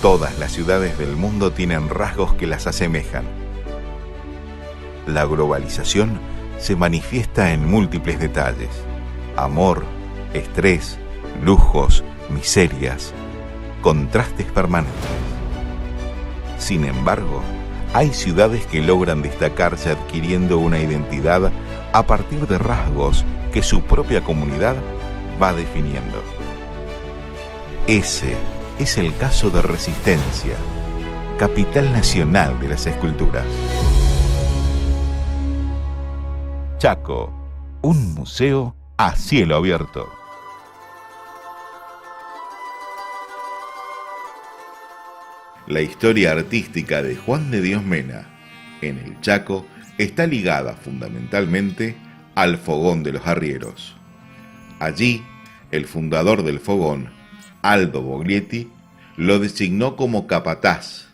Todas las ciudades del mundo tienen rasgos que las asemejan. La globalización se manifiesta en múltiples detalles: amor, estrés, lujos, miserias, contrastes permanentes. Sin embargo, hay ciudades que logran destacarse adquiriendo una identidad a partir de rasgos que su propia comunidad va definiendo. Ese es el caso de Resistencia, capital nacional de las esculturas. Chaco, un museo a cielo abierto. La historia artística de Juan de Dios Mena en el Chaco está ligada fundamentalmente al Fogón de los Arrieros. Allí, el fundador del fogón, Aldo Boglietti, lo designó como capataz.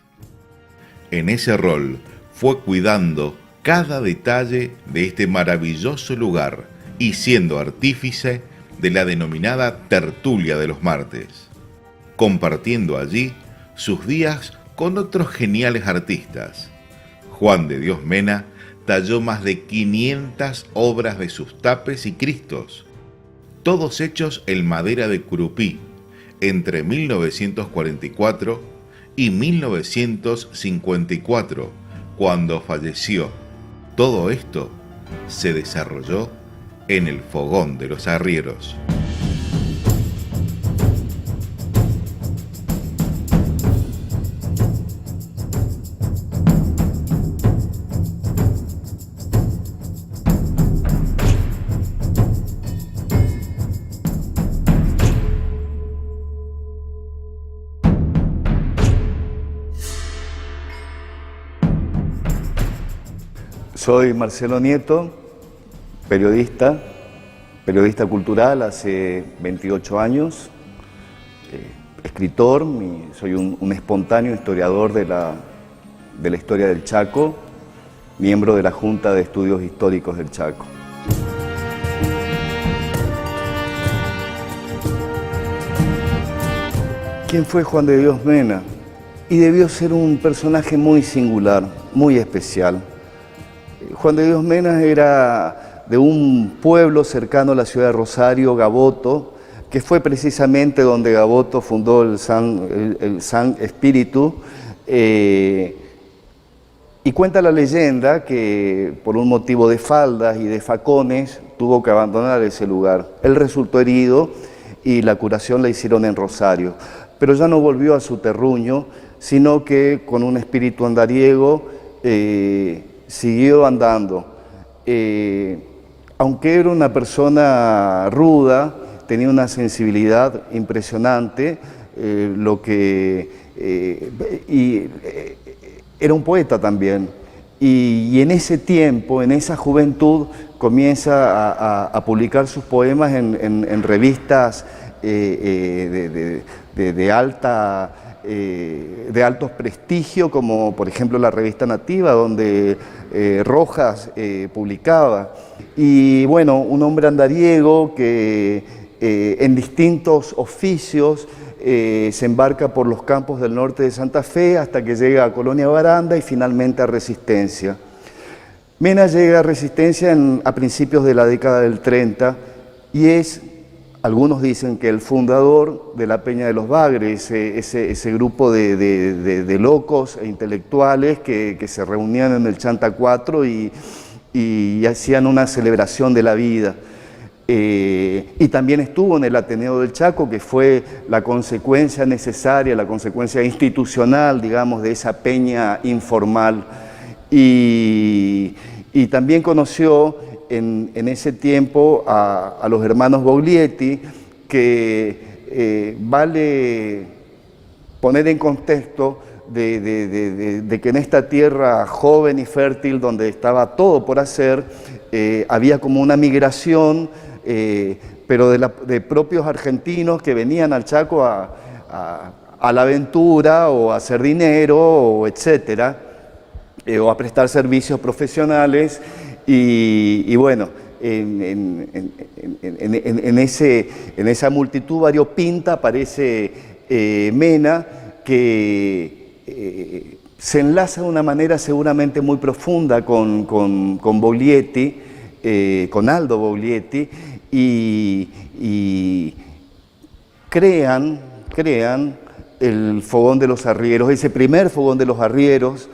En ese rol fue cuidando cada detalle de este maravilloso lugar y siendo artífice de la denominada tertulia de los martes, compartiendo allí sus días con otros geniales artistas. Juan de Dios Mena talló más de 500 obras de sus tapes y cristos, todos hechos en madera de curupí, entre 1944 y 1954, cuando falleció. Todo esto se desarrolló en el Fogón de los Arrieros. Soy Marcelo Nieto, periodista cultural hace 28 años, escritor, soy un espontáneo historiador de la historia del Chaco, miembro de la Junta de Estudios Históricos del Chaco. ¿Quién fue Juan de Dios Mena? Y debió ser un personaje muy singular, muy especial. Juan de Dios Mena era de un pueblo cercano a la ciudad de Rosario, Gaboto, que fue precisamente donde Gaboto fundó el San Espíritu. Y cuenta la leyenda que por un motivo de faldas y de facones tuvo que abandonar ese lugar. Él resultó herido y la curación la hicieron en Rosario, pero ya no volvió a su terruño, sino que con un espíritu andariego siguió andando. Aunque era una persona ruda, tenía una sensibilidad impresionante, era un poeta también. Y en ese tiempo, en esa juventud, comienza a publicar sus poemas en revistas de alto prestigio, como por ejemplo la revista Nativa, donde Rojas publicaba. Y bueno, un hombre andariego que en distintos oficios se embarca por los campos del norte de Santa Fe hasta que llega a Colonia Baranda y finalmente a Resistencia. Mena llega a Resistencia a principios de la década del 30 y es, algunos dicen que el fundador de la Peña de los Bagres, ese grupo de locos e intelectuales que se reunían en el Chanta 4 y hacían una celebración de la vida. Y también estuvo en el Ateneo del Chaco, que fue la consecuencia necesaria, la consecuencia institucional, digamos, de esa peña informal. Y también conoció en ese tiempo a los hermanos Boglietti, que vale poner en contexto de que en esta tierra joven y fértil, donde estaba todo por hacer, había como una migración, pero de propios argentinos que venían al Chaco a la aventura o a hacer dinero, o etcétera, o a prestar servicios profesionales. Y bueno, en esa multitud variopinta aparece Mena, que se enlaza de una manera seguramente muy profunda con Boglietti, con Aldo Boglietti, y crean el Fogón de los Arrieros, ese primer Fogón de los Arrieros,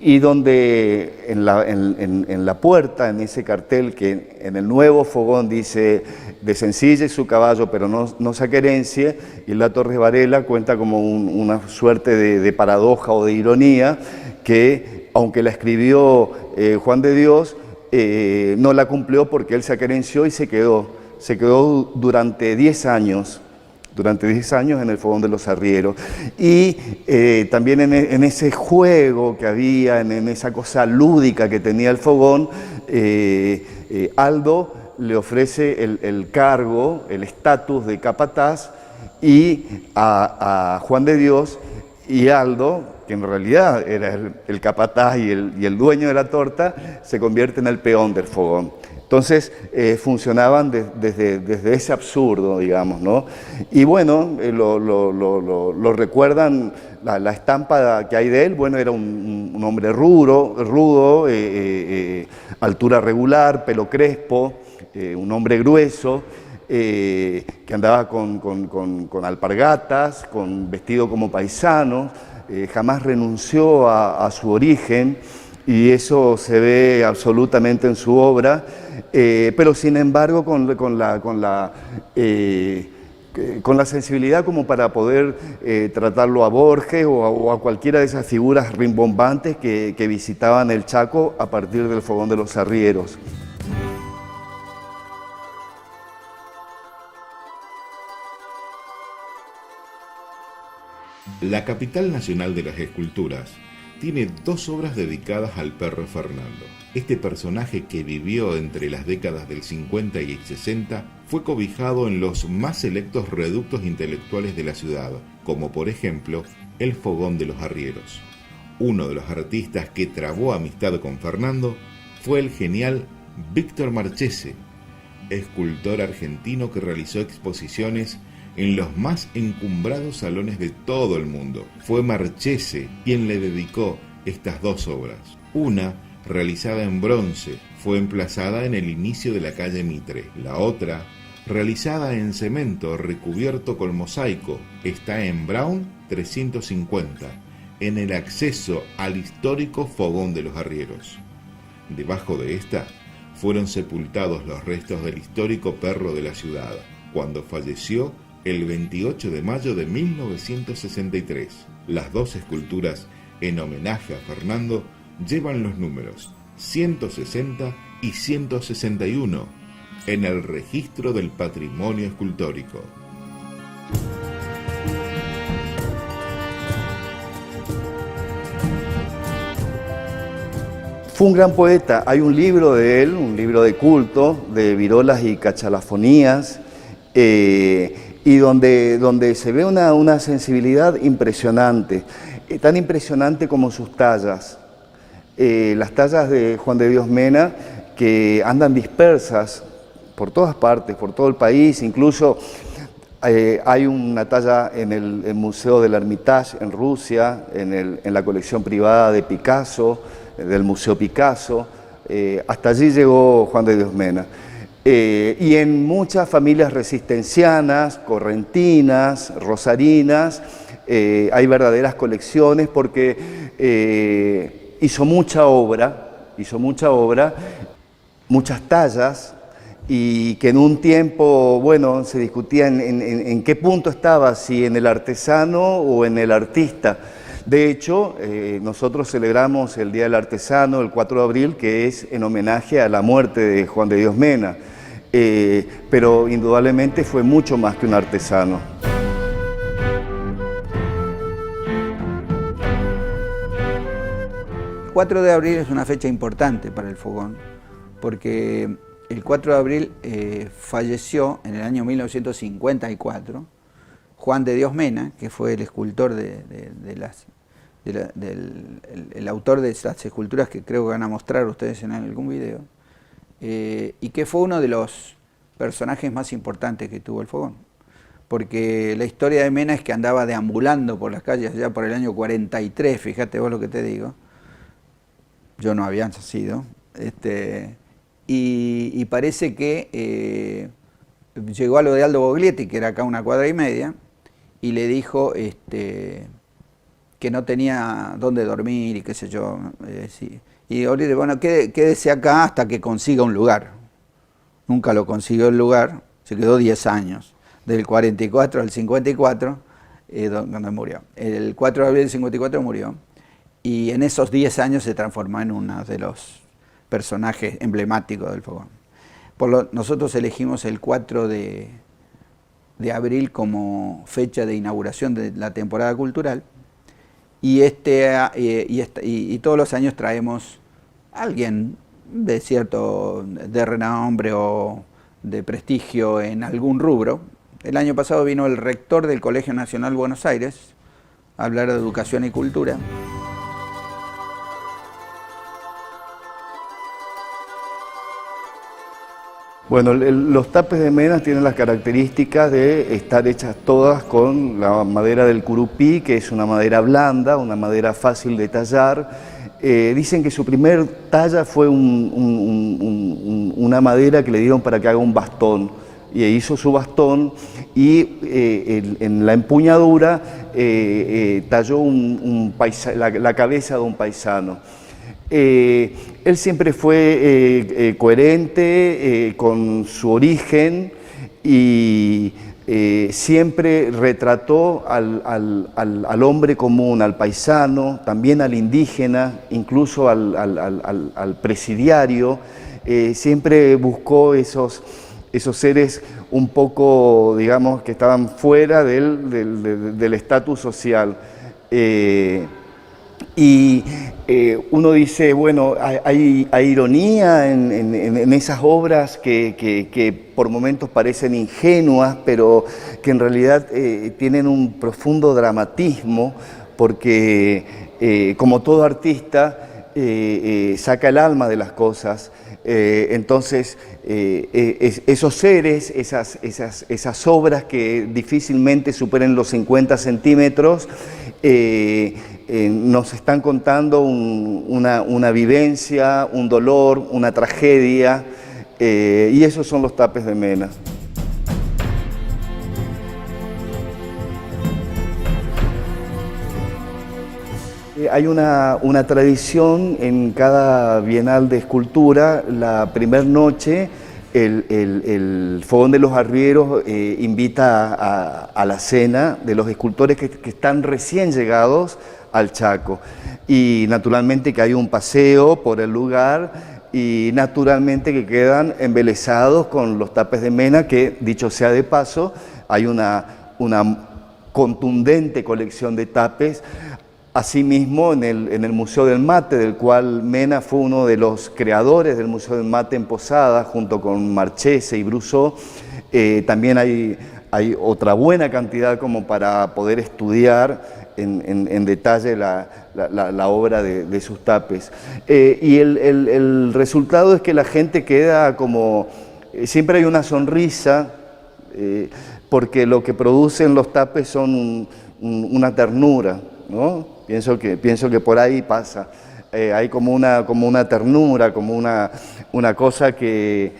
y donde en la puerta, en ese cartel que en el nuevo fogón dice de sencilla su caballo, pero no se querencie, y la Torres Varela cuenta como una suerte de paradoja o de ironía, que aunque la escribió Juan de Dios, no la cumplió porque él se aquerenció y se quedó durante 10 años. Durante 10 años en el Fogón de los Arrieros. Y también en ese juego que había, en esa cosa lúdica que tenía el fogón, Aldo le ofrece el cargo, el estatus de capataz, y a Juan de Dios, y Aldo, que en realidad era el capataz y el dueño de la torta, se convierte en el peón del fogón. Entonces funcionaban desde ese absurdo, digamos, ¿no? Y bueno, lo recuerdan, la estampa que hay de él, bueno, era un hombre rudo, altura regular, pelo crespo, un hombre grueso, que andaba con alpargatas, vestido como paisano, jamás renunció a su origen, y eso se ve absolutamente en su obra, pero sin embargo con la sensibilidad como para poder tratarlo a Borges o a cualquiera de esas figuras rimbombantes que visitaban el Chaco a partir del Fogón de los Arrieros. La capital nacional de las esculturas tiene 2 obras dedicadas al perro Fernando. Este personaje, que vivió entre las décadas del 50 y el 60, fue cobijado en los más selectos reductos intelectuales de la ciudad, como por ejemplo el Fogón de los Arrieros. Uno de los artistas que trabó amistad con Fernando fue el genial Víctor Marchese, escultor argentino que realizó exposiciones en los más encumbrados salones de todo el mundo. Fue Marchese quien le dedicó estas 2 obras. Una, realizada en bronce, fue emplazada en el inicio de la calle Mitre. La otra, realizada en cemento recubierto con mosaico, está en Brown 350, en el acceso al histórico Fogón de los Arrieros. Debajo de esta fueron sepultados los restos del histórico perro de la ciudad, cuando falleció el 28 de mayo de 1963. Las 2 esculturas en homenaje a Fernando llevan los números 160 y 161 en el registro del patrimonio escultórico. Fue un gran poeta. Hay un libro de él, un libro de culto, de virolas y cachalafonías, y donde se ve una sensibilidad impresionante, tan impresionante como sus tallas. Las tallas de Juan de Dios Mena, que andan dispersas por todas partes, por todo el país. Incluso hay una talla en el Museo del Hermitage en Rusia, en la colección privada de Picasso, del Museo Picasso. Hasta allí llegó Juan de Dios Mena. Y en muchas familias resistencianas, correntinas, rosarinas, hay verdaderas colecciones, porque hizo mucha obra, muchas tallas, y que en un tiempo, bueno, se discutía en qué punto estaba, si en el artesano o en el artista. De hecho, nosotros celebramos el Día del Artesano el 4 de abril, que es en homenaje a la muerte de Juan de Dios Mena, pero indudablemente fue mucho más que un artesano. El 4 de abril es una fecha importante para el fogón, porque el 4 de abril falleció en el año 1954 Juan de Dios Mena, que fue el escultor el autor de estas esculturas que creo que van a mostrar ustedes en algún video, y que fue uno de los personajes más importantes que tuvo el fogón, porque la historia de Mena es que andaba deambulando por las calles allá por el año 43, fíjate vos lo que te digo. Yo no había nacido. Y parece que llegó a lo de Aldo Boglietti, que era acá una cuadra y media, y le dijo que no tenía dónde dormir y qué sé yo. Sí. Y Boglietti, bueno, quédese acá hasta que consiga un lugar. Nunca lo consiguió el lugar, se quedó 10 años, del 44 al 54, donde murió. El 4 de abril del 54 murió, y en esos 10 años se transformó en uno de los personajes emblemáticos del fogón. Nosotros elegimos el 4 de abril como fecha de inauguración de la temporada cultural, y todos los años traemos a alguien de renombre o de prestigio en algún rubro. El año pasado vino el rector del Colegio Nacional Buenos Aires a hablar de educación y cultura. Bueno, los tapes de Mena tienen las características de estar hechas todas con la madera del curupí, que es una madera blanda, una madera fácil de tallar. Dicen que su primer talla fue una madera que le dieron para que haga un bastón, y hizo su bastón, y en la empuñadura talló la cabeza de un paisano. Él siempre fue coherente con su origen, y siempre retrató al hombre común, al paisano, también al indígena, incluso al presidiario. Siempre buscó esos seres un poco, digamos, que estaban fuera del estatus social. Uno dice, bueno, hay ironía en esas obras que por momentos parecen ingenuas, pero que en realidad tienen un profundo dramatismo, porque como todo artista saca el alma de las cosas. Entonces, esos seres, esas obras que difícilmente superen los 50 centímetros, nos están contando una vivencia, un dolor, una tragedia, y esos son los tapes de Mena. Hay una tradición en cada Bienal de Escultura. La primera noche el Fogón de los Arrieros invita a la cena de los escultores que están recién llegados al Chaco, y naturalmente que hay un paseo por el lugar, y naturalmente que quedan embelesados con los tapes de Mena, que dicho sea de paso, hay una contundente colección de tapes. Asimismo, en el Museo del Mate, del cual Mena fue uno de los creadores del Museo del Mate en Posada, junto con Marchese y Brusó, también hay otra buena cantidad como para poder estudiar en detalle la obra de sus tapes. Y el resultado es que la gente queda como... siempre hay una sonrisa, porque lo que producen los tapes son una ternura, ¿no? Pienso que por ahí pasa. Hay como una ternura, como una cosa que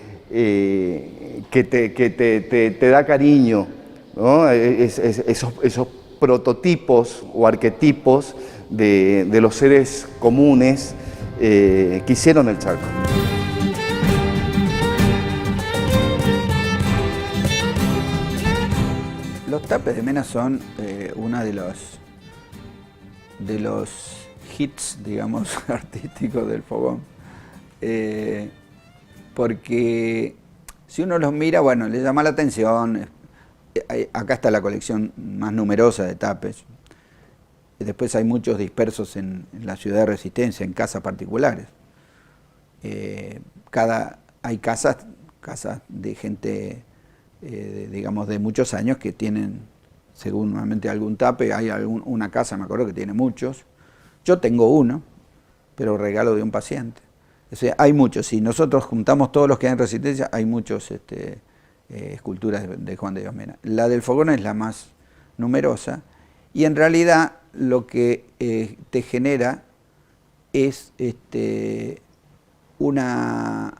te da cariño, ¿no? Esos prototipos o arquetipos de los seres comunes que hicieron el Chaco. Los tapes de Mena son una de los hits, digamos, artísticos del fogón, porque si uno los mira, bueno, le llama la atención. Acá está la colección más numerosa de tapes. Después hay muchos dispersos en la ciudad de Resistencia, en casas particulares. Hay casas de gente, digamos, de muchos años que tienen seguramente algún tape. Hay una casa, me acuerdo, que tiene muchos. Yo tengo uno, pero regalo de un paciente. O sea, hay muchos. Si nosotros juntamos todos los que hay en Resistencia, hay muchos esculturas de Juan de Dios Mena. La del fogón es la más numerosa y en realidad lo que te genera es una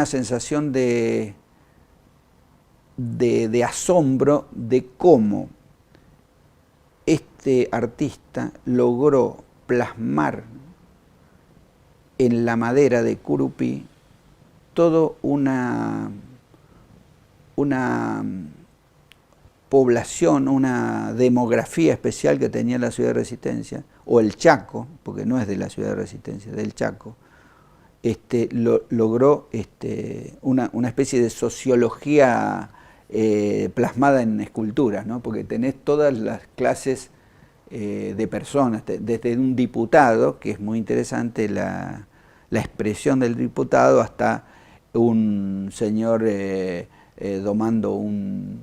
sensación de asombro de cómo este artista logró plasmar en la madera de Curupí toda una población, una demografía especial que tenía la ciudad de Resistencia, o el Chaco, porque no es de la ciudad de Resistencia, del Chaco. Logró una especie de sociología plasmada en esculturas, ¿no? Porque tenés todas las clases de personas, desde un diputado, que es muy interesante la expresión del diputado, hasta un señor domando un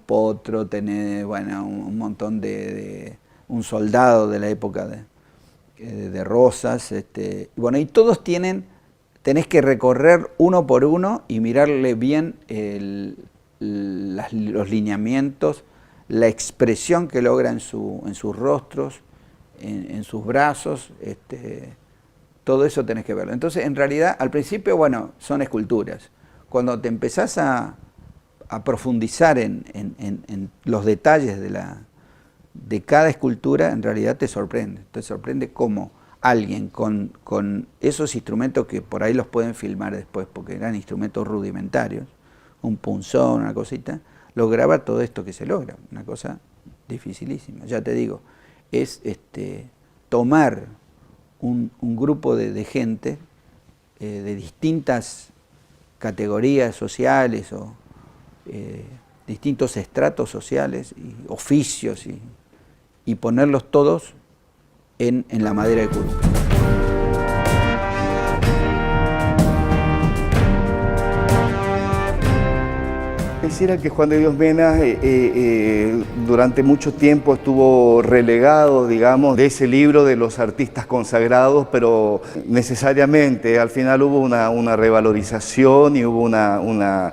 potro, tenés, bueno, un montón un soldado de la época de Rosas, bueno, y todos tenés que recorrer uno por uno y mirarle bien los lineamientos, la expresión que logra en sus rostros, en sus brazos, todo eso tenés que verlo. Entonces, en realidad, al principio, bueno, son esculturas. Cuando te empezás a profundizar en los detalles de cada escultura, en realidad te sorprende cómo alguien con esos instrumentos que por ahí los pueden filmar después, porque eran instrumentos rudimentarios, un punzón, una cosita, lograba todo esto que se logra, una cosa dificilísima. Ya te digo, es tomar un grupo de gente de distintas categorías sociales o distintos estratos sociales y oficios y ponerlos todos en la madera de Curupí. Quisiera que Juan de Dios Mena durante mucho tiempo estuvo relegado, digamos, de ese libro de los artistas consagrados, pero necesariamente al final hubo una revalorización y hubo una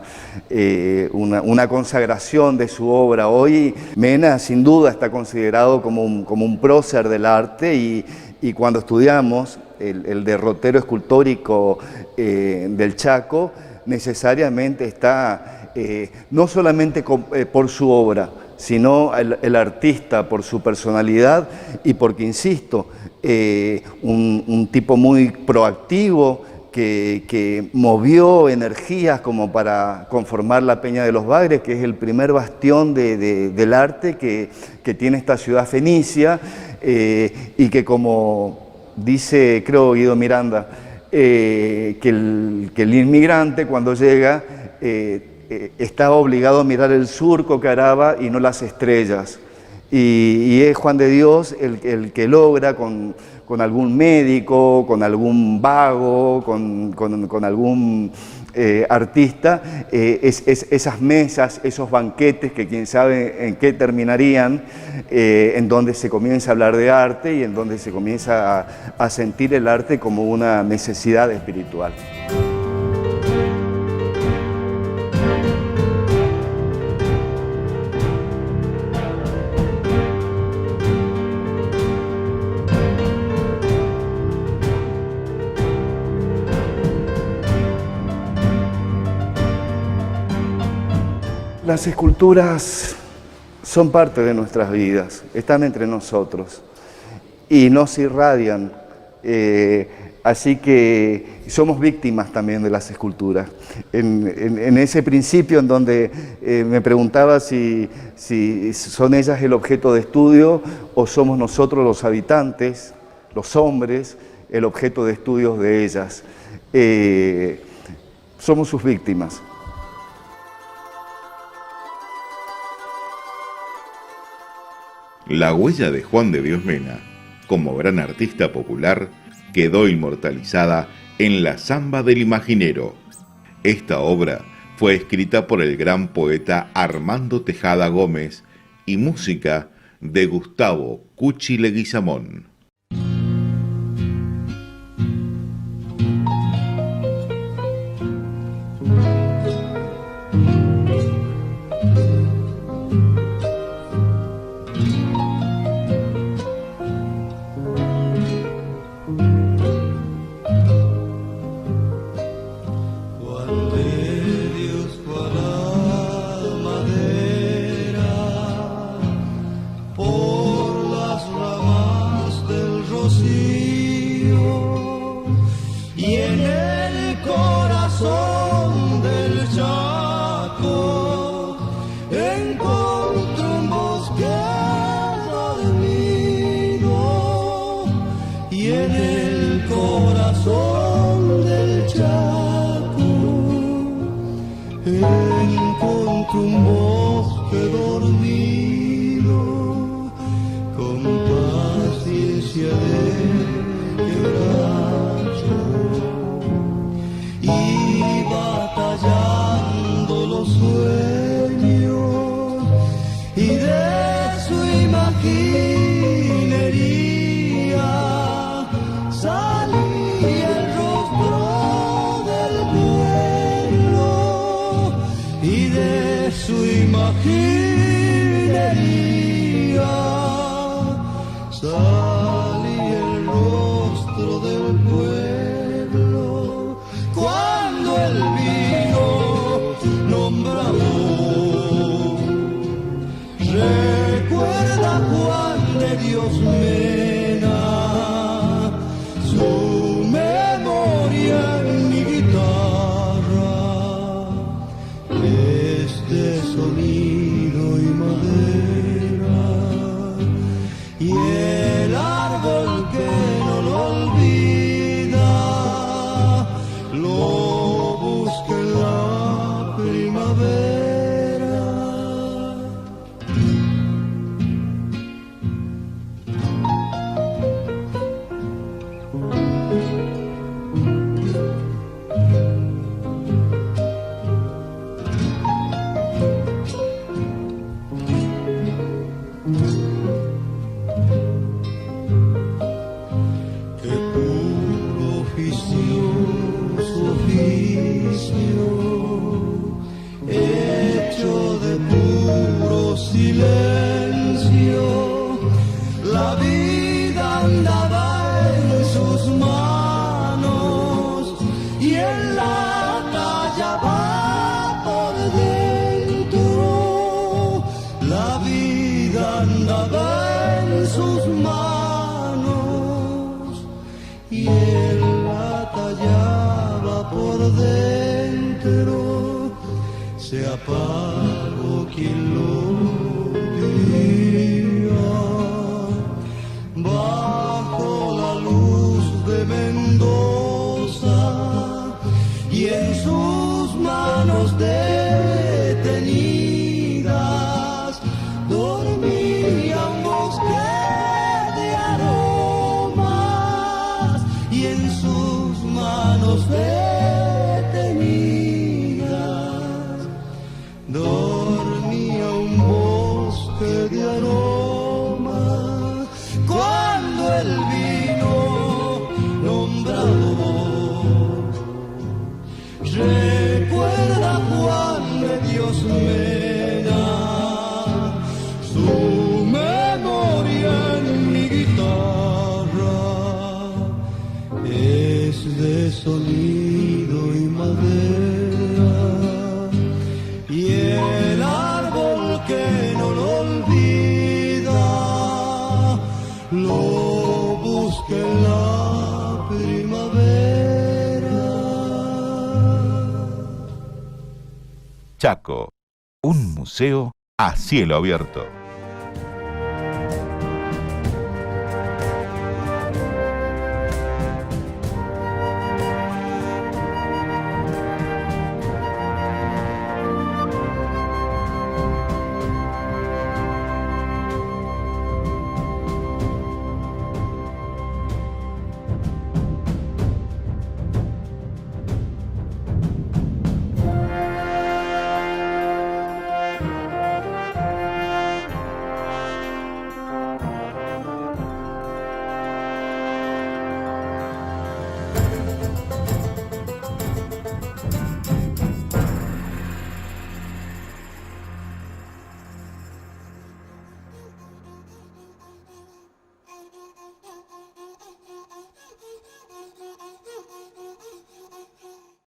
consagración de su obra. Hoy Mena sin duda está considerado como un prócer del arte y cuando estudiamos el derrotero escultórico del Chaco, necesariamente está no solamente por su obra, sino el artista por su personalidad y porque, insisto, un tipo muy proactivo que movió energías como para conformar la Peña de los Bagres, que es el primer bastión del arte que tiene esta ciudad fenicia y que, como dice, creo, Guido Miranda, que el inmigrante cuando llega está obligado a mirar el surco que araba y no las estrellas. Y es Juan de Dios el que logra con algún médico, con algún vago, con algún artista, esas mesas, esos banquetes que quién sabe en qué terminarían, en donde se comienza a hablar de arte y en donde se comienza a sentir el arte como una necesidad espiritual. Las esculturas son parte de nuestras vidas, están entre nosotros y nos irradian, así que somos víctimas también de las esculturas. En ese principio en donde me preguntaba si son ellas el objeto de estudio o somos nosotros los habitantes, los hombres, el objeto de estudios de ellas. Somos sus víctimas. La huella de Juan de Dios Mena, como gran artista popular, quedó inmortalizada en la Zamba del Imaginero. Esta obra fue escrita por el gran poeta Armando Tejada Gómez y música de Gustavo Cuchi Leguizamón. encontró un bosque dormido con paciencia de quebracho y batallando los sueños y de su imaginería salía el rostro del pueblo y de su imaginería salía el rostro del pueblo cuando él vino nombrador. Recuerda Juan de Dios Mena, su memoria en mi guitarra es de sonido y madera, y el árbol que no lo olvida lo busca en la primavera. Qué puro oficio, su oficio, hecho de puro silencio. La vida andaba en sus manos y él la tallaba por dentro. La vida andaba en sus manos y él la tallaba por dentro. Se apagó quien lo vivía bajo la luz de Mendoza y en sus manos detenidas dormía un bosque de aromas y en sus manos detenidas dormía un bosque de aromas cuando él vino nombrador. Recuerda Juan de Dios Mena, su memoria en mi guitarra es de sonido y madera, y el árbol que no lo olvida lo busca en la primavera. Chaco, un museo a cielo abierto.